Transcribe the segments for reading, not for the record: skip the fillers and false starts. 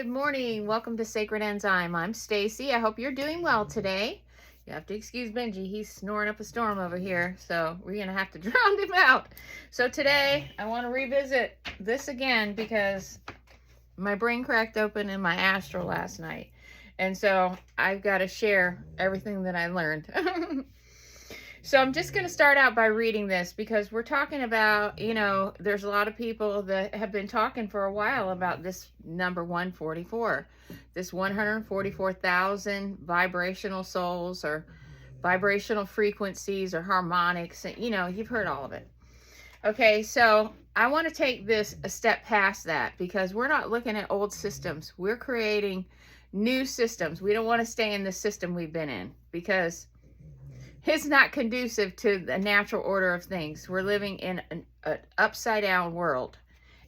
Good morning. Welcome to Sacred Enzyme. I'm Stacy. I hope you're doing well today. You have to excuse Benji. He's snoring up a storm over here, so we're going to have to drown him out. So today, I want to revisit this again because my brain cracked open in my astral last night. And so I've got to share everything that I learned. So I'm just going to start out by reading this because we're talking about, there's a lot of people that have been talking for a while about this number 144, this 144,000 vibrational souls or vibrational frequencies or harmonics. And, you've heard all of it. Okay, so I want to take this a step past that because we're not looking at old systems. We're creating new systems. We don't want to stay in the system we've been in because it's not conducive to the natural order of things. We're living in an upside down world.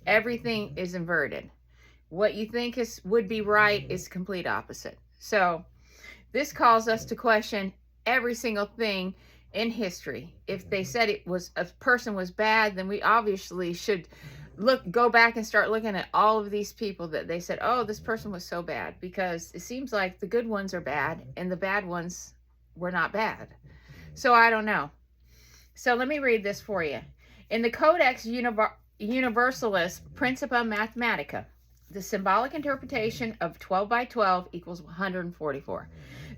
Everything is inverted. What you think would be right is complete opposite. So this calls us to question every single thing in history. If they said a person was bad, then we obviously should go back and start looking at all of these people that they said, oh, this person was so bad, because it seems like the good ones are bad and the bad ones were not bad. So I don't know. So let me read this for you. In the Codex Universalis Principia Mathematica, the symbolic interpretation of 12 by 12 equals 144.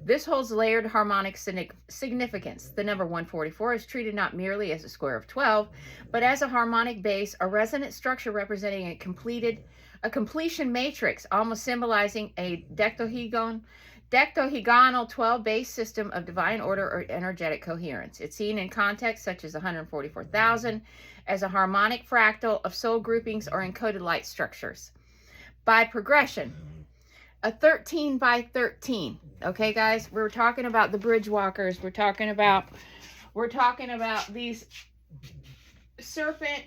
This holds layered harmonic significance. The number 144 is treated not merely as a square of 12, but as a harmonic base, a resonant structure representing a completion matrix, almost symbolizing a dectohegonal 12-base system of divine order or energetic coherence. It's seen in contexts such as 144,000 as a harmonic fractal of soul groupings or encoded light structures. By progression, a 13 by 13. Okay, guys, we're talking about the bridge walkers. We're talking about these serpent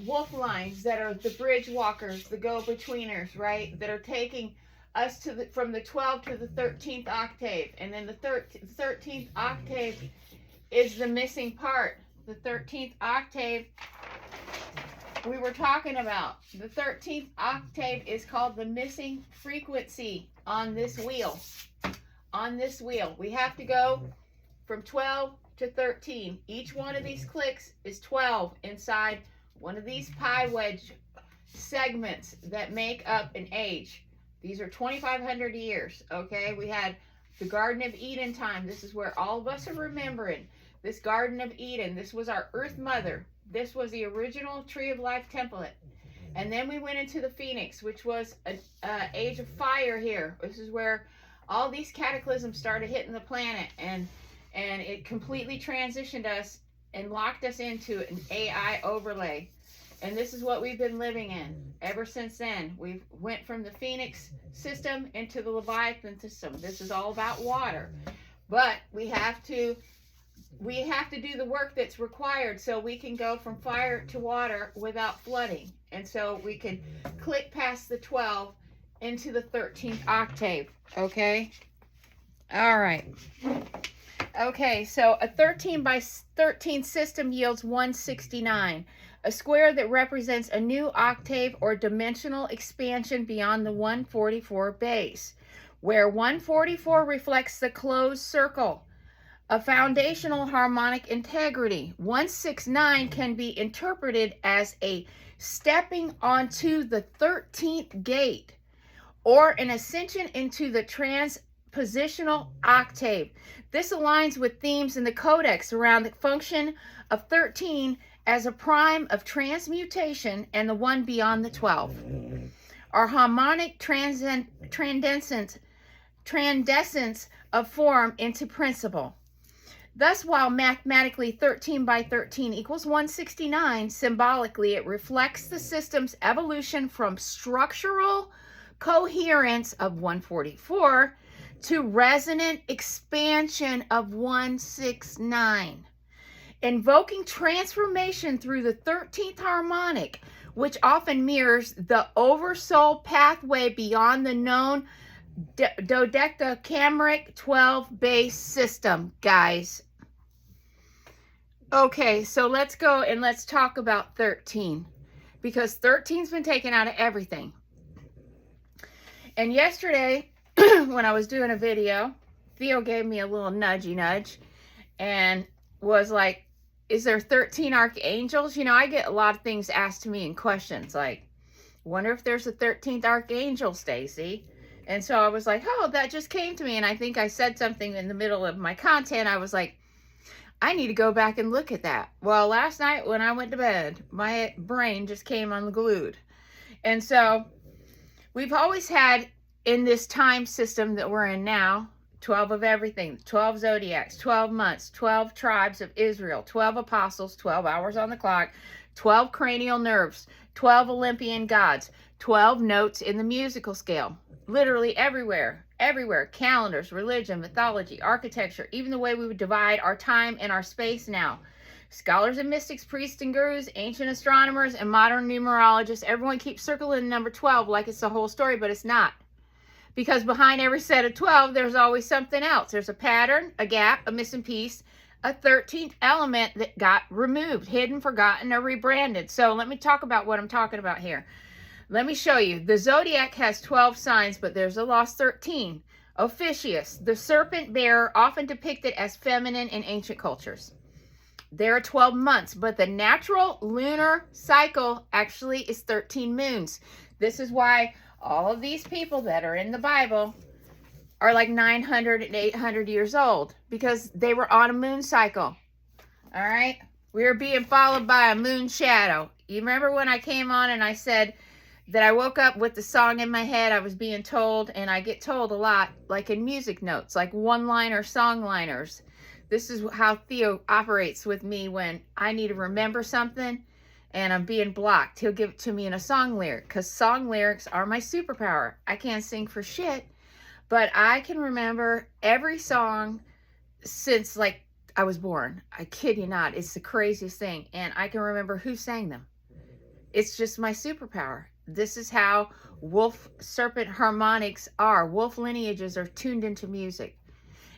wolf lines that are the bridge walkers, the go-betweeners, right? That are taking us from the 12 to the 13th octave. And then the 13th octave is the missing part. The 13th octave we were talking about. The 13th octave is called the missing frequency on this wheel. On this wheel. We have to go from 12 to 13. Each one of these clicks is 12 inside one of these pi wedge segments that make up an age. These are 2,500 years, okay? We had the Garden of Eden time. This is where all of us are remembering. This Garden of Eden, this was our Earth Mother. This was the original Tree of Life template. And then we went into the Phoenix, which was an age of fire here. This is where all these cataclysms started hitting the planet. And it completely transitioned us and locked us into an AI overlay. And this is what we've been living in ever since then. We went from the Phoenix system into the Leviathan system. This is all about water. But we have to do the work that's required so we can go from fire to water without flooding. And so we can click past the 12 into the 13th octave. Okay? All right. Okay, so a 13 by 13 system yields 169. A square that represents a new octave or dimensional expansion beyond the 144 base, where 144 reflects the closed circle, a foundational harmonic integrity. 169 can be interpreted as a stepping onto the 13th gate or an ascension into the transpositional octave. This aligns with themes in the Codex around the function of 13 as a prime of transmutation and the one beyond the 12. Our harmonic transcendence of form into principle. Thus, while mathematically 13 by 13 equals 169, symbolically it reflects the system's evolution from structural coherence of 144 to resonant expansion of 169. Invoking transformation through the 13th harmonic, which often mirrors the oversoul pathway beyond the known dodecahedronic 12-base system, guys. Okay, so let's go and let's talk about 13, because 13's been taken out of everything. And yesterday, when I was doing a video, Theo gave me a little nudgy nudge and was like, is there 13 archangels? You know, I get a lot of things asked to me in questions like, wonder if there's a 13th archangel, Stacy. And so I was like, oh, that just came to me. And I think I said something in the middle of my content. I was like, I need to go back and look at that. Well, last night when I went to bed, my brain just came unglued. And so we've always had in this time system that we're in now, 12 of everything, 12 zodiacs, 12 months, 12 tribes of Israel, 12 apostles, 12 hours on the clock, 12 cranial nerves, 12 Olympian gods, 12 notes in the musical scale. Literally everywhere, calendars, religion, mythology, architecture, even the way we would divide our time and our space now. Scholars and mystics, priests and gurus, ancient astronomers, and modern numerologists, everyone keeps circling number 12 like it's the whole story, but it's not. Because behind every set of 12, there's always something else. There's a pattern, a gap, a missing piece, a 13th element that got removed, hidden, forgotten, or rebranded. So let me talk about what I'm talking about here. Let me show you. The zodiac has 12 signs, but there's a lost 13. Ophiuchus, the serpent bearer, often depicted as feminine in ancient cultures. There are 12 months, but the natural lunar cycle actually is 13 moons. This is why all of these people that are in the Bible are like 900 and 800 years old, because they were on a moon cycle. All right? We are being followed by a moon shadow. You remember when I came on and I said that I woke up with the song in my head? I was being told, and I get told a lot, like in music notes, like one-liner song-liners. This is how Theo operates with me when I need to remember something and I'm being blocked. He'll give it to me in a song lyric, because song lyrics are my superpower. I can't sing for shit, but I can remember every song since like I was born. I kid you not. It's the craziest thing. And I can remember who sang them. It's just my superpower. This is how wolf serpent harmonics are. Wolf lineages are tuned into music.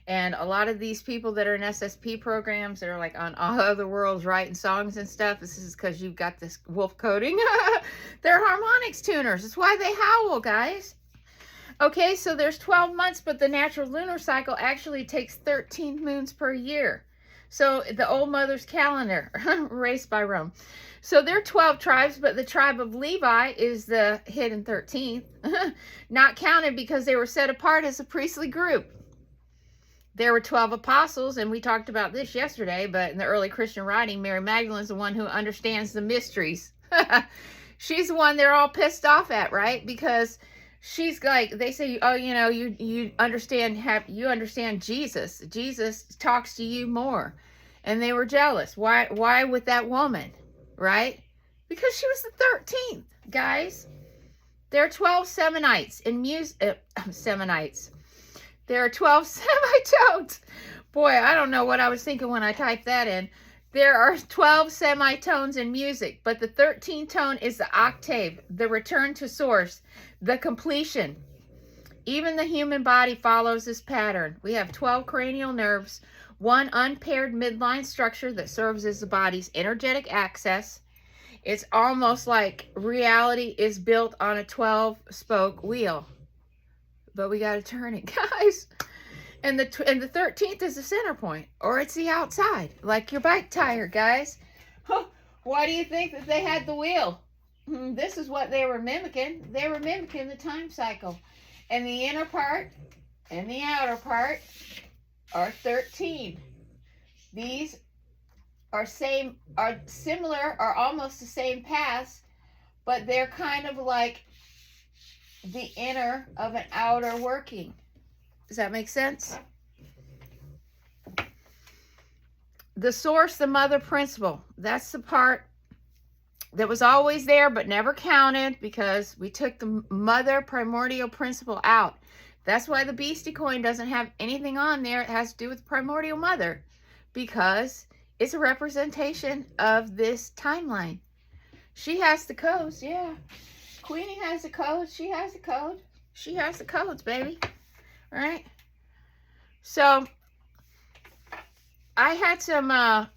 And a lot of these people that are in SSP programs that are like on all other worlds writing songs and stuff, this is because you've got this wolf coding. They're harmonics tuners. That's why they howl, guys. Okay, so there's 12 months, but the natural lunar cycle actually takes 13 moons per year. So the old mother's calendar, erased by Rome. So there are 12 tribes, but the tribe of Levi is the hidden 13th. Not counted because they were set apart as a priestly group. There were 12 apostles, and we talked about this yesterday, but in the early Christian writing, Mary Magdalene's the one who understands the mysteries. She's the one they're all pissed off at, right? Because she's like, they say, oh, you know, you understand Jesus. Jesus talks to you more. And they were jealous. Why with that woman, right? Because she was the 13th, guys. There are 12 Seminites in Seminites. There are 12 semitones. Boy, I don't know what I was thinking when I typed that in. There are 12 semitones in music, but the 13th tone is the octave, the return to source, the completion. Even the human body follows this pattern. We have 12 cranial nerves, one unpaired midline structure that serves as the body's energetic axis. It's almost like reality is built on a 12-spoke wheel. But we got to turn it, guys. And the 13th is the center point, or it's the outside, like your bike tire, guys. Why do you think that they had the wheel? This is what they were mimicking. They were mimicking the time cycle. And the inner part and the outer part are 13. These are similar, are almost the same paths, but they're kind of like the inner of an outer working. Does that make sense? The source, the mother principle. That's the part that was always there but never counted because we took the mother primordial principle out. That's why the Beastie coin doesn't have anything on there. It has to do with primordial mother because it's a representation of this timeline. She has the codes, yeah. Queenie has the codes. She has the code. She has the codes, baby. All right? So, I had some, I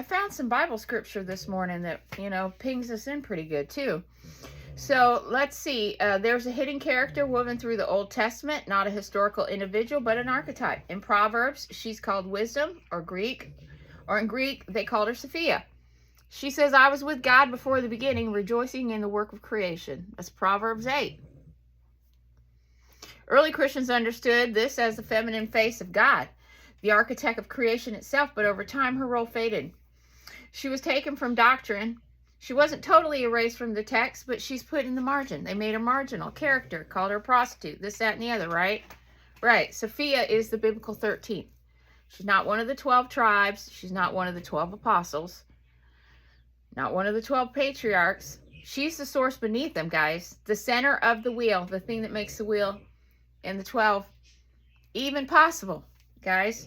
found some Bible scripture this morning that, you know, pings us in pretty good, too. So let's see. There's a hidden character woven through the Old Testament, not a historical individual, but an archetype. In Proverbs, she's called wisdom, or in Greek, they called her Sophia. She says, I was with God before the beginning, rejoicing in the work of creation. That's Proverbs 8. Early Christians understood this as the feminine face of God, the architect of creation itself, but over time her role faded. She was taken from doctrine. She wasn't totally erased from the text, but she's put in the margin. They made her marginal character, called her a prostitute, this, that, and the other, right? Right. Sophia is the biblical 13th. She's not one of the 12 tribes. She's not one of the 12 apostles. Not one of the 12 patriarchs. She's the source beneath them, guys. The center of the wheel, the thing that makes the wheel and the 12 even possible, guys.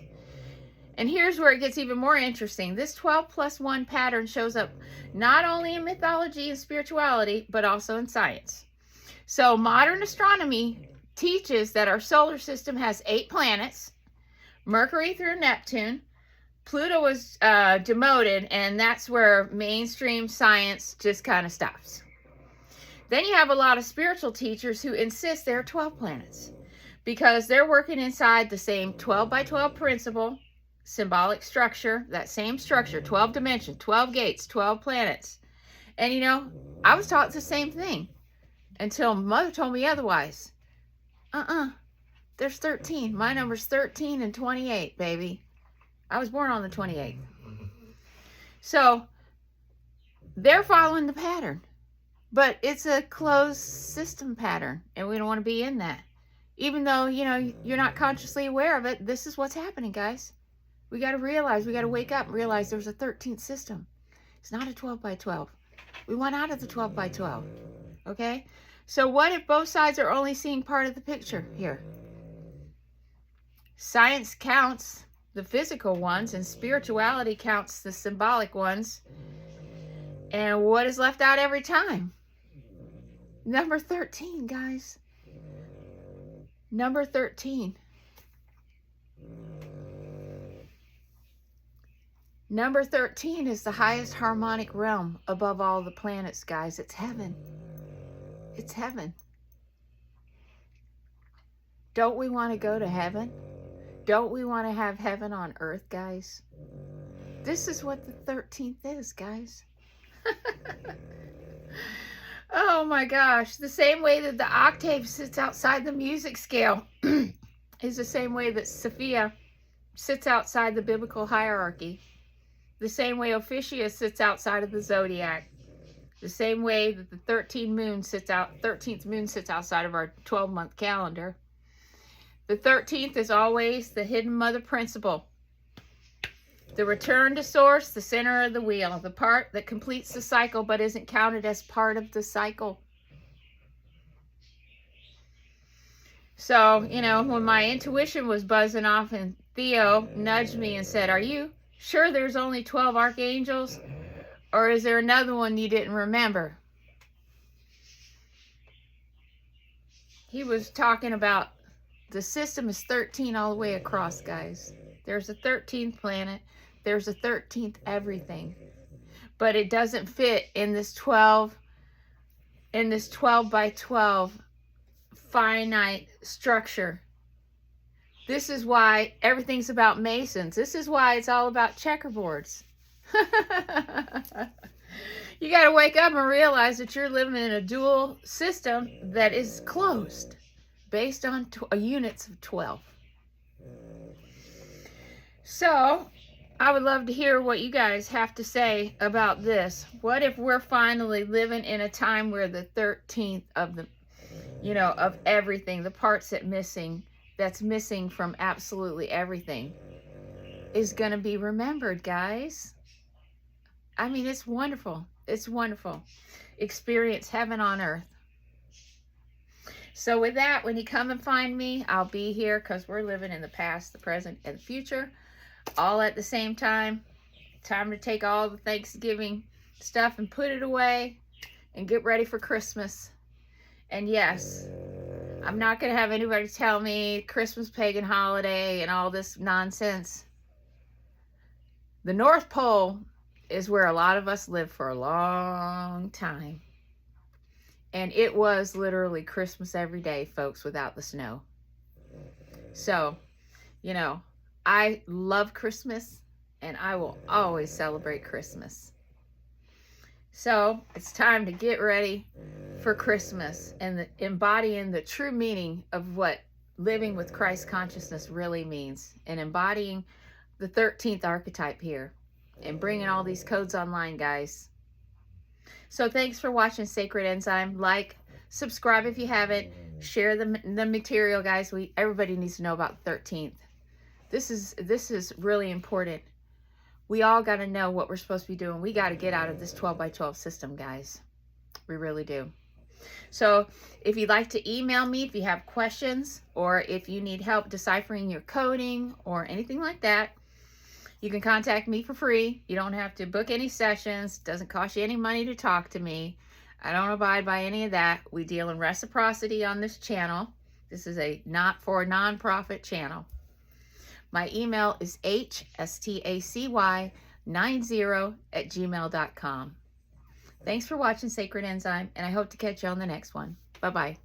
And here's where it gets even more interesting. This 12 plus 1 pattern shows up not only in mythology and spirituality, but also in science. So modern astronomy teaches that our solar system has 8 planets, Mercury through Neptune. Pluto was demoted, and that's where mainstream science just kind of stops. Then you have a lot of spiritual teachers who insist there are 12 planets because they're working inside the same 12 by 12 principle, symbolic structure, that same structure, 12 dimensions, 12 gates, 12 planets. And you know, I was taught the same thing until Mother told me otherwise. There's 13. My number's 13 and 28, baby. I was born on the 28th. So they're following the pattern, but it's a closed system pattern, and we don't want to be in that. Even though, you know, you're not consciously aware of it, this is what's happening, guys. We got to realize, we got to wake up and realize there's a 13th system. It's not a 12 by 12. We want out of the 12 by 12. Okay? So what if both sides are only seeing part of the picture here? Science counts the physical ones, and spirituality counts the symbolic ones. And what is left out every time? Number 13, guys. Number 13. Number 13 is the highest harmonic realm above all the planets, guys. It's heaven. It's heaven. Don't we want to go to heaven? Don't we want to have heaven on earth, guys? This is what the 13th is, guys. Oh my gosh. The same way that the octave sits outside the music scale is the same way that Sophia sits outside the biblical hierarchy. The same way Ophiuchus sits outside of the zodiac. The same way that the 13th moon sits outside of our 12-month calendar. The 13th is always the hidden mother principle. The return to source, the center of the wheel, the part that completes the cycle but isn't counted as part of the cycle. So, you know, when my intuition was buzzing off and Theo nudged me and said, are you sure there's only 12 archangels? Or is there another one you didn't remember? He was talking about the system is 13 all the way across, guys. There's a 13th planet. There's a 13th everything. But it doesn't fit in this 12 by 12 finite structure. This is why everything's about Masons. This is why it's all about checkerboards. You got to wake up and realize that you're living in a dual system that is closed based on units of 12. So I would love to hear what you guys have to say about this. What if we're finally living in a time where the 13th of the, you know, of everything, the parts that's missing from absolutely everything is going to be remembered, guys. I mean, it's wonderful. It's wonderful. Experience heaven on earth. So with that, when you come and find me, I'll be here because we're living in the past, the present, and the future all at the same time. Time to take all the Thanksgiving stuff and put it away and get ready for Christmas. And yes, I'm not going to have anybody tell me Christmas pagan holiday and all this nonsense. The North Pole is where a lot of us live for a long time. And it was literally Christmas every day, folks, without the snow. So, you know, I love Christmas, and I will always celebrate Christmas. So it's time to get ready for Christmas and embodying the true meaning of what living with Christ consciousness really means, and embodying the 13th archetype here and bringing all these codes online, guys. So thanks for watching Sacred Enzyme. Like, subscribe if you haven't, share the material, guys. Everybody needs to know about the 13th. This is really important. We all got to know what we're supposed to be doing. We got to get out of this 12 by 12 system, guys. We really do. So if you'd like to email me, if you have questions, or if you need help deciphering your coding or anything like that, you can contact me for free. You don't have to book any sessions. It doesn't cost you any money to talk to me. I don't abide by any of that. We deal in reciprocity on this channel. This is a not-for-nonprofit channel. My email is hstacy90@gmail.com. Thanks for watching Sacred Enzyme, and I hope to catch you on the next one. Bye-bye.